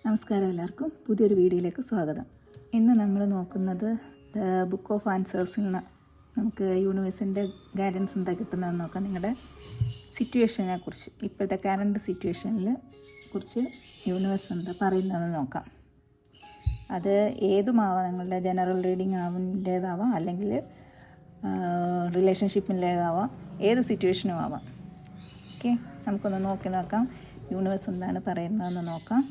നമസ്കാരം, എല്ലാവർക്കും പുതിയൊരു വീഡിയോയിലേക്ക് സ്വാഗതം. ഇന്ന് നമ്മൾ നോക്കുന്നത് ദ ബുക്ക് ഓഫ് ആൻസേഴ്സിൽ നിന്ന് നമുക്ക് യൂണിവേഴ്സിൻ്റെ ഗൈഡൻസ് എന്താ കിട്ടുന്നതെന്ന് നോക്കാം. നിങ്ങളുടെ സിറ്റുവേഷനെ കുറിച്ച്, ഇപ്പോഴത്തെ കറണ്ട് സിറ്റുവേഷനിൽ കുറിച്ച് യൂണിവേഴ്സ് എന്താ പറയുന്നതെന്ന് നോക്കാം. അത് ഏതുമാവാം, നിങ്ങളുടെ ജനറൽ റീഡിങ് ആവിൻ്റേതാവാം, അല്ലെങ്കിൽ റിലേഷൻഷിപ്പിൻ്റേതാവാം, ഏത് സിറ്റുവേഷനും ആവാം. ഓക്കെ, നമുക്കൊന്ന് നോക്കാം യൂണിവേഴ്സ് എന്താണ് പറയുന്നതെന്ന് നോക്കാം.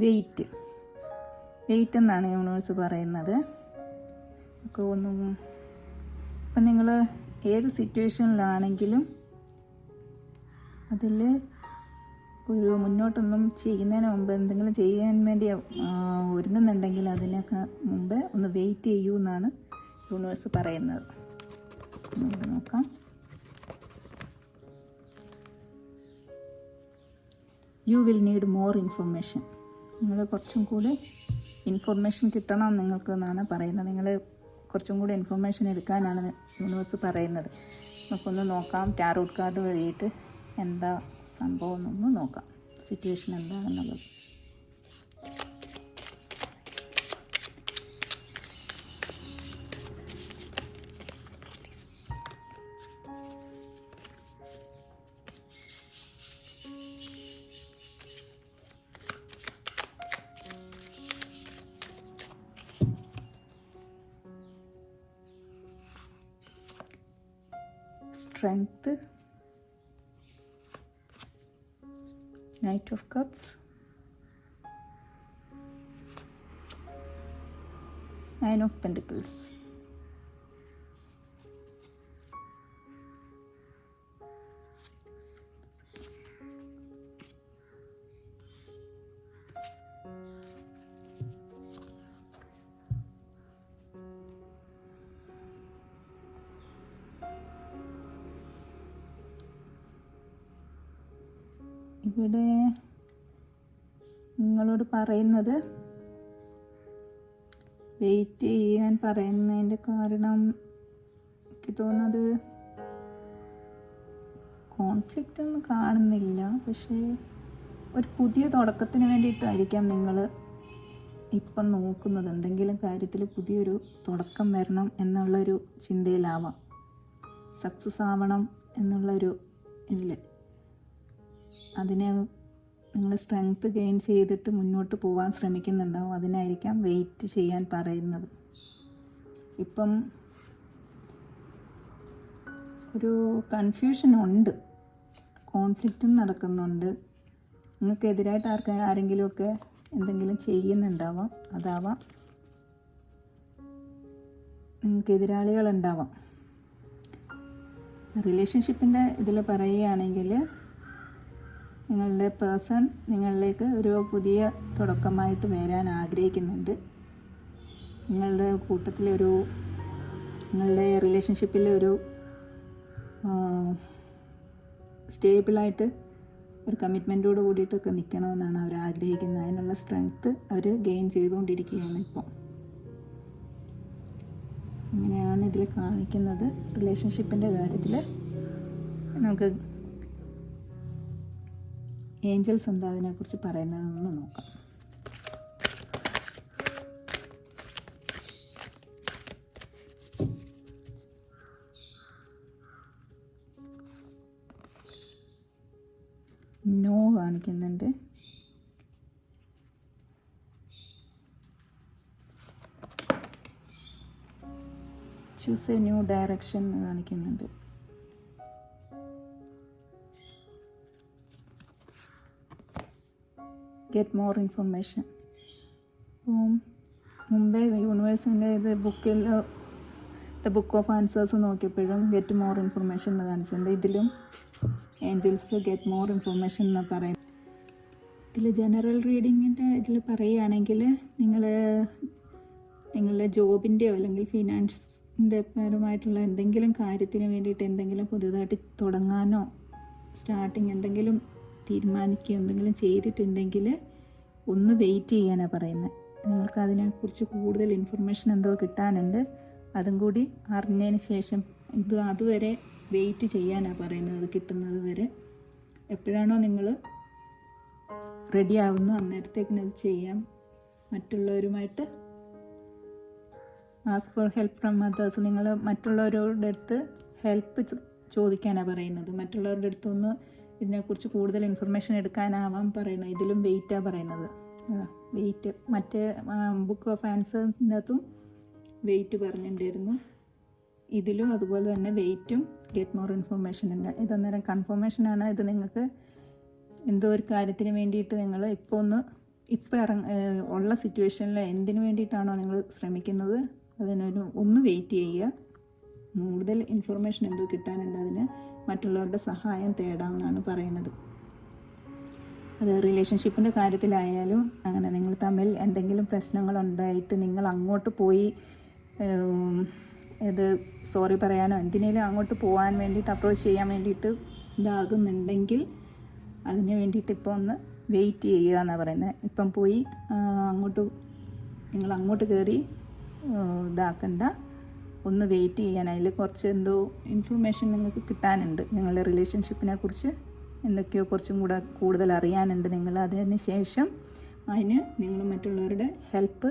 വെയിറ്റ് എന്നാണ് യൂണിവേഴ്സ് പറയുന്നത്. ഒക്കെ ഒന്നും ഇപ്പം നിങ്ങൾ ഏത് സിറ്റുവേഷനിലാണെങ്കിലും അതിൽ ഒരു മുന്നോട്ടൊന്നും ചെയ്യുന്നതിന് മുമ്പ്, എന്തെങ്കിലും ചെയ്യാൻ വേണ്ടി ഒരുങ്ങുന്നുണ്ടെങ്കിൽ അതിനൊക്കെ മുമ്പ് ഒന്ന് വെയിറ്റ് ചെയ്യൂ എന്നാണ് യൂണിവേഴ്സ് പറയുന്നത്. നമുക്ക് നോക്കാം. You will need more information. നിങ്ങൾ കുറച്ചും കൂടി ഇൻഫർമേഷൻ കിട്ടണം നിങ്ങൾക്ക് എന്നാണ് പറയുന്നത്. നിങ്ങൾ കുറച്ചും കൂടി ഇൻഫർമേഷൻ എടുക്കാനാണ് യൂണിവേഴ്സ് പറയുന്നത്. നമുക്കൊന്ന് നോക്കാം ടാരോട്ട് കാർഡ് വഴിയിട്ട് എന്താ സംഭവം എന്നൊന്ന് നോക്കാം, സിറ്റുവേഷൻ എന്താണെന്നുള്ളത്. Strength, Knight of Cups, Nine of Pentacles. ഇവിടെ നിങ്ങളോട് പറയുന്നത് വെയിറ്റ് ചെയ്യാൻ പറയുന്നതിൻ്റെ കാരണം എനിക്ക് തോന്നുന്നത് കോൺഫ്ലിക്റ്റ് ഒന്നും കാണുന്നില്ല. പക്ഷേ ഒരു പുതിയ തുടക്കത്തിന് വേണ്ടിയിട്ടായിരിക്കാം നിങ്ങൾ ഇപ്പം നോക്കുന്നത്. എന്തെങ്കിലും കാര്യത്തിൽ പുതിയൊരു തുടക്കം വരണം എന്നുള്ളൊരു ചിന്തയിലാവാം, സക്സസ് ആവണം എന്നുള്ളൊരു ഇതിൽ. അതിനെ നിങ്ങൾ സ്ട്രെങ്ത് ഗെയിൻ ചെയ്തിട്ട് മുന്നോട്ട് പോകാൻ ശ്രമിക്കുന്നുണ്ടാവും. അതിനായിരിക്കാം വെയിറ്റ് ചെയ്യാൻ പറയുന്നത്. ഇപ്പം ഒരു കൺഫ്യൂഷനുണ്ട്, കോൺഫ്ലിക്റ്റും നടക്കുന്നുണ്ട്. നിങ്ങൾക്കെതിരായിട്ട് ആരെങ്കിലുമൊക്കെ എന്തെങ്കിലും ചെയ്യുന്നുണ്ടാവാം. അതാവാം, നിങ്ങൾക്ക് എതിരാളികളുണ്ടാവാം. റിലേഷൻഷിപ്പിൻ്റെ ഇതിൽ പറയുകയാണെങ്കിൽ നിങ്ങളുടെ പേഴ്സൺ നിങ്ങളിലേക്ക് ഒരു പുതിയ തുടക്കമായിട്ട് വരാൻ ആഗ്രഹിക്കുന്നുണ്ട്. നിങ്ങളുടെ കൂട്ടത്തിലൊരു, നിങ്ങളുടെ റിലേഷൻഷിപ്പിൽ സ്റ്റേബിളായിട്ട് ഒരു കമ്മിറ്റ്മെൻറ്റോട് കൂടിയിട്ടൊക്കെ നിൽക്കണമെന്നാണ് അവർ ആഗ്രഹിക്കുന്നത്. അതിനുള്ള സ്ട്രെങ്ത്ത് അവർ ഗെയിൻ ചെയ്തുകൊണ്ടിരിക്കുകയാണ് ഇപ്പോൾ. അങ്ങനെയാണ് ഇതിൽ കാണിക്കുന്നത്. റിലേഷൻഷിപ്പിൻ്റെ കാര്യത്തിൽ നമുക്ക് ഏഞ്ചൽസ് എന്താ അതിനെക്കുറിച്ച് പറയുന്നതെന്ന് നോക്കാം. നോ കാണിക്കുന്നുണ്ട്. ചൂസ് എ ന്യൂ ഡയറക്ഷൻ എന്ന് കാണിക്കുന്നുണ്ട്. Get more information. മുമ്പേ യൂണിവേഴ്സിൻ്റെ ഇത് ബുക്കിൽ ദ ബുക്ക് ഓഫ് ആൻസേഴ്സ് നോക്കിയപ്പോഴും ഗെറ്റ് മോർ ഇൻഫർമേഷൻ എന്ന് കാണിച്ചിട്ടുണ്ട്. ഇതിലും ഏഞ്ചൽസ് ഗെറ്റ് മോർ ഇൻഫർമേഷൻ എന്ന് പറയുന്നത്. ഇതിൽ ജനറൽ റീഡിങ്ങിൻ്റെ ഇതിൽ പറയുകയാണെങ്കിൽ നിങ്ങളുടെ ജോബിൻ്റെയോ അല്ലെങ്കിൽ ഫിനാൻസിൻ്റെ പരമായിട്ടുള്ള എന്തെങ്കിലും കാര്യത്തിന് വേണ്ടിയിട്ട് എന്തെങ്കിലും പുതുതായിട്ട് തുടങ്ങാനോ സ്റ്റാർട്ടിങ് എന്തെങ്കിലും തീരുമാനിക്കുകയോ എന്തെങ്കിലും ചെയ്തിട്ടുണ്ടെങ്കിൽ ഒന്ന് വെയിറ്റ് ചെയ്യാനാണ് പറയുന്നത്. നിങ്ങൾക്ക് അതിനെക്കുറിച്ച് കൂടുതൽ ഇൻഫർമേഷൻ എന്തോ കിട്ടാനുണ്ട്. അതും കൂടി അറിഞ്ഞതിന് ശേഷം അതുവരെ വെയിറ്റ് ചെയ്യാനാണ് പറയുന്നത്. കിട്ടുന്നത് വരെ എപ്പോഴാണോ നിങ്ങൾ റെഡി ആവുന്നു അന്നേരത്തേക്കിനത് ചെയ്യാം. മറ്റുള്ളവരുമായിട്ട് ask for help from others. നിങ്ങൾ മറ്റുള്ളവരുടെ അടുത്ത് ഹെൽപ്പ് ചോദിക്കാനാണ് പറയുന്നത്. മറ്റുള്ളവരുടെ അടുത്തൊന്ന് ഇതിനെക്കുറിച്ച് കൂടുതൽ ഇൻഫർമേഷൻ എടുക്കാനാവാൻ പറയുന്നത്. ഇതിലും വെയിറ്റാണ് പറയുന്നത്. വെയിറ്റ് മറ്റേ ബുക്ക് ഓഫ് ആൻസേഴ്സിൻ്റെ അകത്തും വെയിറ്റ് പറഞ്ഞിട്ടുണ്ടായിരുന്നു. ഇതിലും അതുപോലെ തന്നെ വെയിറ്റും ഗെറ്റ് മോർ ഇൻഫർമേഷൻ ഉണ്ട്. ഇതന്നേരം കൺഫർമേഷനാണ്. ഇത് നിങ്ങൾക്ക് എന്തോ ഒരു കാര്യത്തിന് വേണ്ടിയിട്ട് നിങ്ങൾ ഇപ്പോൾ ഉള്ള സിറ്റുവേഷനിൽ എന്തിനു വേണ്ടിയിട്ടാണോ നിങ്ങൾ ശ്രമിക്കുന്നത് ഒന്ന് വെയിറ്റ് ചെയ്യുക. കൂടുതൽ ഇൻഫർമേഷൻ എന്തോ കിട്ടാനുണ്ട്, അതിന് മറ്റുള്ളവരുടെ സഹായം തേടാമെന്നാണ് പറയുന്നത്. അത് റിലേഷൻഷിപ്പിൻ്റെ കാര്യത്തിലായാലും അങ്ങനെ നിങ്ങൾ തമ്മിൽ എന്തെങ്കിലും പ്രശ്നങ്ങളുണ്ടായിട്ട് നിങ്ങൾ അങ്ങോട്ട് പോയി ഇത് സോറി പറയാനോ എന്തിനേലും അങ്ങോട്ട് പോകാൻ വേണ്ടിയിട്ട് അപ്രോച്ച് ചെയ്യാൻ വേണ്ടിയിട്ട് ഇതാകുന്നുണ്ടെങ്കിൽ അതിന് വേണ്ടിയിട്ട് ഇപ്പോൾ ഒന്ന് വെയിറ്റ് ചെയ്യുക എന്നാണ് പറയുന്നത്. ഇപ്പം പോയി നിങ്ങൾ അങ്ങോട്ട് കയറി ഇതാക്കണ്ട, ഒന്ന് വെയിറ്റ് ചെയ്യാൻ. അതിൽ കുറച്ച് എന്തോ ഇൻഫർമേഷൻ നിങ്ങൾക്ക് കിട്ടാനുണ്ട്. നിങ്ങളുടെ റിലേഷൻഷിപ്പിനെ കുറിച്ച് എന്തൊക്കെയോ കുറച്ചും കൂടെ കൂടുതൽ അറിയാനുണ്ട് നിങ്ങൾ. അതിന് ശേഷം നിങ്ങൾ മറ്റുള്ളവരുടെ ഹെൽപ്പ്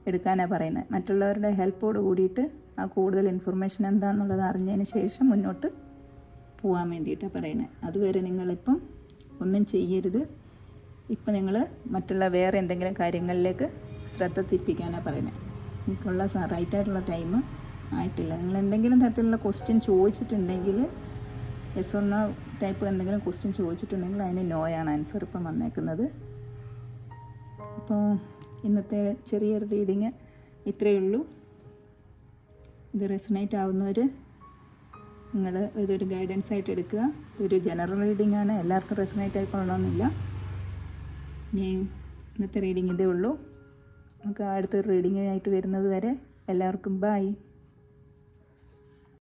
എടുക്കാനാണ് പറയുന്നത്. മറ്റുള്ളവരുടെ ഹെൽപ്പോട് കൂടിയിട്ട് ആ കൂടുതൽ ഇൻഫർമേഷൻ എന്താണെന്നുള്ളത് അറിഞ്ഞതിന് ശേഷം മുന്നോട്ട് പോകാൻ വേണ്ടിയിട്ടാണ് പറയുന്നത്. അതുവരെ നിങ്ങളിപ്പം ഒന്നും ചെയ്യരുത്. ഇപ്പം നിങ്ങൾ മറ്റുള്ള വേറെ എന്തെങ്കിലും കാര്യങ്ങളിലേക്ക് ശ്രദ്ധ തിരിപ്പിക്കാനാണ് പറയുന്നത്. നിങ്ങൾക്കുള്ള റൈറ്റായിട്ടുള്ള ടൈം ആയിട്ടില്ല. നിങ്ങൾ എന്തെങ്കിലും തരത്തിലുള്ള ക്വസ്റ്റ്യൻ ചോദിച്ചിട്ടുണ്ടെങ്കിൽ യെസ് ഓർ നോ ടൈപ്പ് എന്തെങ്കിലും ക്വസ്റ്റ്യൻ ചോദിച്ചിട്ടുണ്ടെങ്കിൽ അതിന് നോയാണ് ആൻസർ ഇപ്പം വന്നേക്കുന്നത്. അപ്പോൾ ഇന്നത്തെ ചെറിയൊരു റീഡിങ് ഇത്രയേ ഉള്ളൂ. ഇത് റെസണേറ്റ് ആവുന്നവർ നിങ്ങൾ ഇതൊരു ഗൈഡൻസ് ആയിട്ട് എടുക്കുക. ഇതൊരു ജനറൽ റീഡിംഗ് ആണ്, എല്ലാവർക്കും റെസണേറ്റ് ആയിക്കൊള്ളണമെന്നില്ല. ഇനി ഇന്നത്തെ റീഡിങ് ഇതേ ഉള്ളൂ. നമുക്ക് അടുത്തൊരു റീഡിംഗ് ആയിട്ട് വരുന്നത് വരെ എല്ലാവർക്കും ബൈ.